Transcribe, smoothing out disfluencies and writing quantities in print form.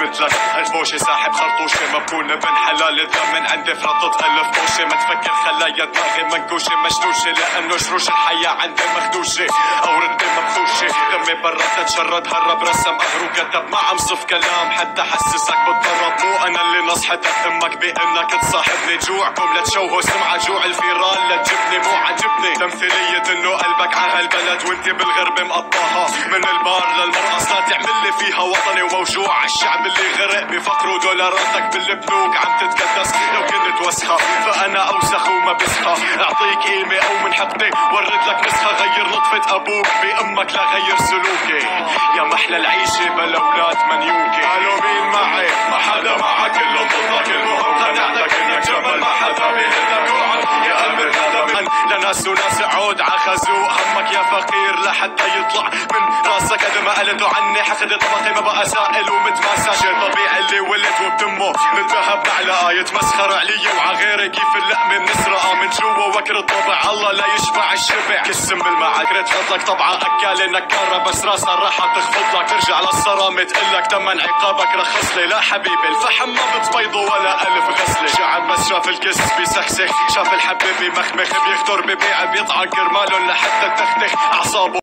مثلك هالبوشة ساحب خرطوشة مبكون ابن حلال الدم من عندي فرطت ألف بوشة ما تفكر خلايا دماغي منكوشة مشدوشة لأنه شروش الحياة عندي مخدوشة أوردي مبخوشة دمي برا تتشرد هرب رسم أهر وكتب ما عم صف كلام حتى حسسك بالضرب مو أنا اللي نصحت أمك بأنك تصاحبني جوعكم لتشوهوا سمعة جوع الفيران لتجبني مو عجبني تمثيلية إنه قلبك عهالبلد وانت بالغرب مقطاها من البار للمرقصات تعمل لي فيها وطني وموجوع الشعب اللي غرق بفقره دولاراتك بالبنوك عم تتكدس لو كنت وسخة فأنا أوسخ وما بسخة أعطيك قيمة أو من حقدي ورد لك نسخة غير نطفة أبوك بأمك لا غير سلوكي يا محلى العيشة بلا أولاد منيوكي قالوا مين معي ما حدا معك كله ضدك المهم خدعتك إنك جبل ما حدا بيهدك وعد يا قلبي الندم لناس وناس عود عخزوق همك يا فقير لحتى يطلع من راسك قد ما قلتوا عني حقد طبقي ما بقى سائل ومتماسك شي طبيعي اللي ولد وبتمه متذهب على يتمسخر علي وعغيري كيف اللقمة بنسرقها من جوا وكر الطبع الله لا يشبع الشبع كسم بالمعاكرة تحط لك طبعة أكالة نكارة بس راسها راح تخفض لك ترجع للصرامة تقلك تمن عقابك رخص لي لا حبيبي الفحم ما بتبيضه ولا ألف غسلة شعب بس شاف الكس بيسخسخ شاف الحبة بمخمخ بيخطر ببيع بيطعن كرماله لحتى تختخ أعصابه